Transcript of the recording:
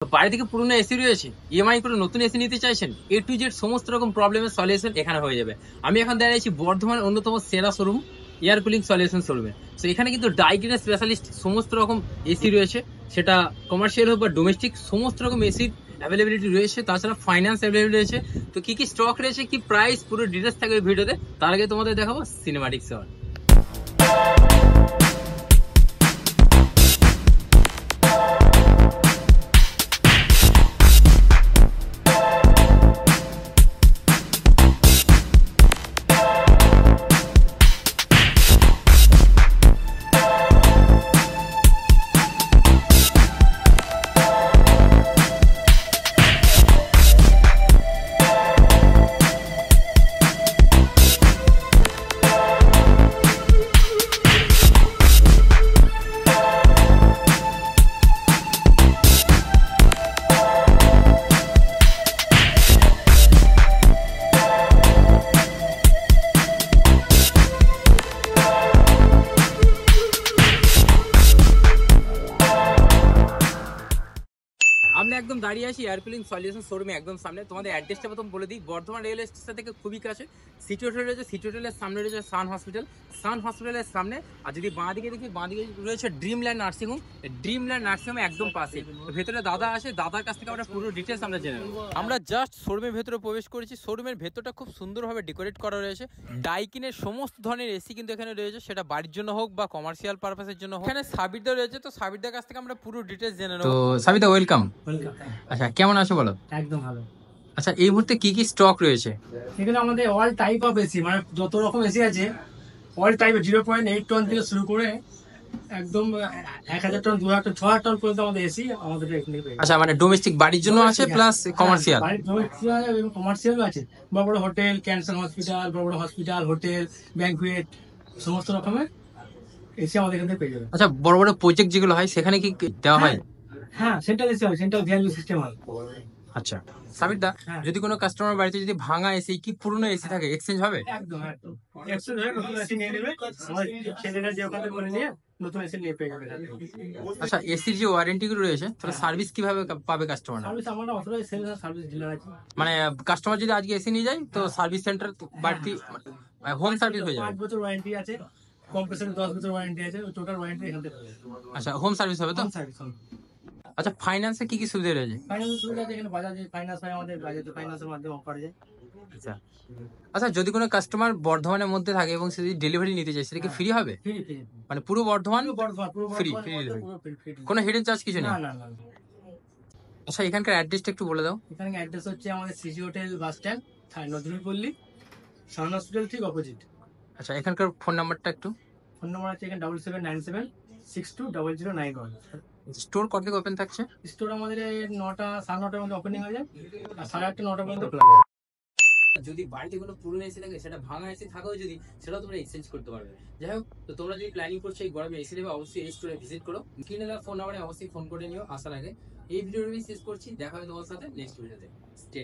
তো বাইরে থেকে পুরনো এসি রয়েছে, ইএমআই করে নতুন এসি নিতে চাইছেন, এ টু জেড সমস্ত রকম প্রবলেমের সলিউশন এখানে হয়ে যাবে। আমি এখন দাঁড়িয়েছি বর্ধমানের অন্যতম সেরা শোরুম এয়ার কুলিং সলিউশন শোরুমে। তো এখানে কিন্তু ডাইকিনের স্পেশালিস্ট সমস্ত রকম এসি রয়েছে, সেটা কমার্শিয়াল হোক বা ডোমেস্টিক, সমস্ত রকম এসির অ্যাভেলেবিলিটি রয়েছে। তাছাড়া ফাইন্যান্স অ্যাভেলেবিলিটি রয়েছে। তো কি কি স্টক রয়েছে, কি প্রাইস, পুরো ডিটেলস থাকবে ভিডিওতে। তার আগে তোমাদের দেখাবো সিনেমাটিক শট। আমরা একদম দাঁড়িয়ে আছি এয়ার কুলিং সলিউশন শোরুমে একদম সামনে। তোমাদের অ্যাড্রেসটা প্রথম বলে দিই, বর্ধমান রেল স্টেশন থেকে খুবই কাছে। সিটি হোটেল রয়েছে, সিটি হোটেলের সামনে রয়েছে সান হসপিটাল, সান হসপিটালের সামনে। আর যদি বাঁ দিকে দেখি, বাঁ দিকে রয়েছে ড্রিমল্যান্ড নার্সিংহোম, ড্রিমল্যান্ড নার্সিংহোম একদম পাশে। ভেতরে দাদা আসে, দাদার কাছ থেকে আমরা পুরো ডিটেলস আমরা জেনে নেব। আমরা জাস্ট শোরুমের ভেতরে প্রবেশ করেছি। শোরুমের ভেতরটা খুব সুন্দরভাবে ডেকোরেট করা রয়েছে। ডাইকিনের সমস্ত ধরনের এসি কিন্তু এখানে রয়েছে, সেটা বাড়ির জন্য হোক বা কমার্শিয়াল পারপাসের জন্য হোক। এখানে সাবিরদা রয়েছে, তো সাবিরদার কাছ থেকে আমরা পুরো ডিটেলস জেনে নেব। তো সাবিরদা, ওয়েলকাম। আচ্ছা, কেমন আছো বলো? একদম ভালো। আচ্ছা, এই মুহূর্তে কি কি স্টক রয়েছে? এখানে আমাদের অল টাইপ অফ এসি, মানে যত রকম এসি আছে অল টাইপের 0.8 টন থেকে শুরু করে একদম 1000 টন, 2000 টন, 6000 টন পর্যন্ত আমাদের এসি আমাদের এখানে পেয়ে যাবেন। আচ্ছা, মানে ডোমেস্টিক বাড়ির জন্য আছে প্লাস কমার্শিয়াল। কমার্শিয়ালও আছে, বড় বড় হোটেল, ক্যান্সার হসপিটাল, বড় বড় হসপিটাল, হোটেল, ব্যাংকুয়েট, সমস্ত রকমের এসি আমাদের এখানে পেয়ে যাবেন। আচ্ছা, বড় বড় প্রজেক্ট যেগুলো হয় সেখানে কি দেওয়া হয়? হ্যাঁ, সেন্ট্রাল এসি হয়, সেন্ট্রাল ভ্যালু সিস্টেম হয়। আচ্ছা সাবিরদা, হ্যাঁ। যদি কোনো কাস্টমার বাড়িতে যদি ভাঙা এসি কি পুরনো এসি থাকে, এক্সচেঞ্জ হবে? একদম একদম এক্সচেঞ্জ হয়ে নতুন এসি নিয়ে নেবে, আমার ছেলেরা যে ওখানে করে নিয়ে নতুন এসি নিয়ে পেয়ে যাবে। আচ্ছা, এসির যে ওয়ারেন্টি গুলো রয়েছে, তাহলে সার্ভিস কিভাবে পাবে কাস্টমার? সার্ভিস আমরা অথরাইজ সেলস সার্ভিস ডিলার আছে। মানে কাস্টমার যদি আজকে এসি নিয়ে যায়, তো সার্ভিস সেন্টার বাড়তি হোম সার্ভিস হয়ে যাবে? 5 বছর ওয়ারেন্টি আছে, কম্প্রেসর 10 বছর ওয়ারেন্টি আছে, টোটাল ওয়ারেন্টি এখান থেকে পাবে। আচ্ছা, হোম সার্ভিস হবে তো? Home service. আচ্ছা, ফাইন্যান্সে কি কি সুবিধা রয়েছে? ফাইন্যান্স সুবিধা আছে, এখানে বাজাজে ফাইন্যান্স হয়, আমাদের বাজাজে ফাইন্যান্সের মাধ্যমে অফার যায়। আচ্ছা আচ্ছা, যদি কোনো কাস্টমার বর্ধমানের মধ্যে থাকে এবং সে যদি ডেলিভারি নিতে চায়, সেটা কি ফ্রি হবে? ফ্রি ফ্রি, মানে পুরো বর্ধমান পুরো ফ্রি বর্ধমান ফ্রি মধ্যে ডেলিভারি, পুরো ফ্রি। কোনো হিডেন চার্জ কিছু নেই? না না না। আচ্ছা, এখানকার অ্যাড্রেসটা একটু বলে দাও। এখানে অ্যাড্রেস হচ্ছে আমাদের সিজি হোটেল বাস স্ট্যান্ড, নজরুলপল্লী, সান হসপিটাল ঠিক অপোজিট। আচ্ছা, এখানকার ফোন নাম্বারটা একটু। ফোন নাম্বার আছে এখানে 7797620091। স্টোর কত থেকে ওপেন থাকছে? স্টোর আমাদের 9টা 9:30টার মধ্যে ওপেনিং হয়ে যায়, আর 8:30 9টা পর্যন্ত খোলা যায়। যদি বাড়িতে কোনো পুরনো এসি থাকে, সেটা ভাঙা এসি থাকেও যদি, সেটাও তোমরা এক্সচেঞ্জ করতে পারবে। যাই হোক, তো তোমরা যদি প্ল্যানিং করছো এই গরমে এসি নেবে, অবশ্যই এই স্টোরে ভিজিট করো। স্ক্রিনে দেওয়া ফোন নাম্বারে অবশ্যই ফোন করে নিও আসার আগে। এই ভিডিওটা আমি শেষ করছি, দেখা হবে তোমার সাথে নেক্সট ভিডিওতে। স্টে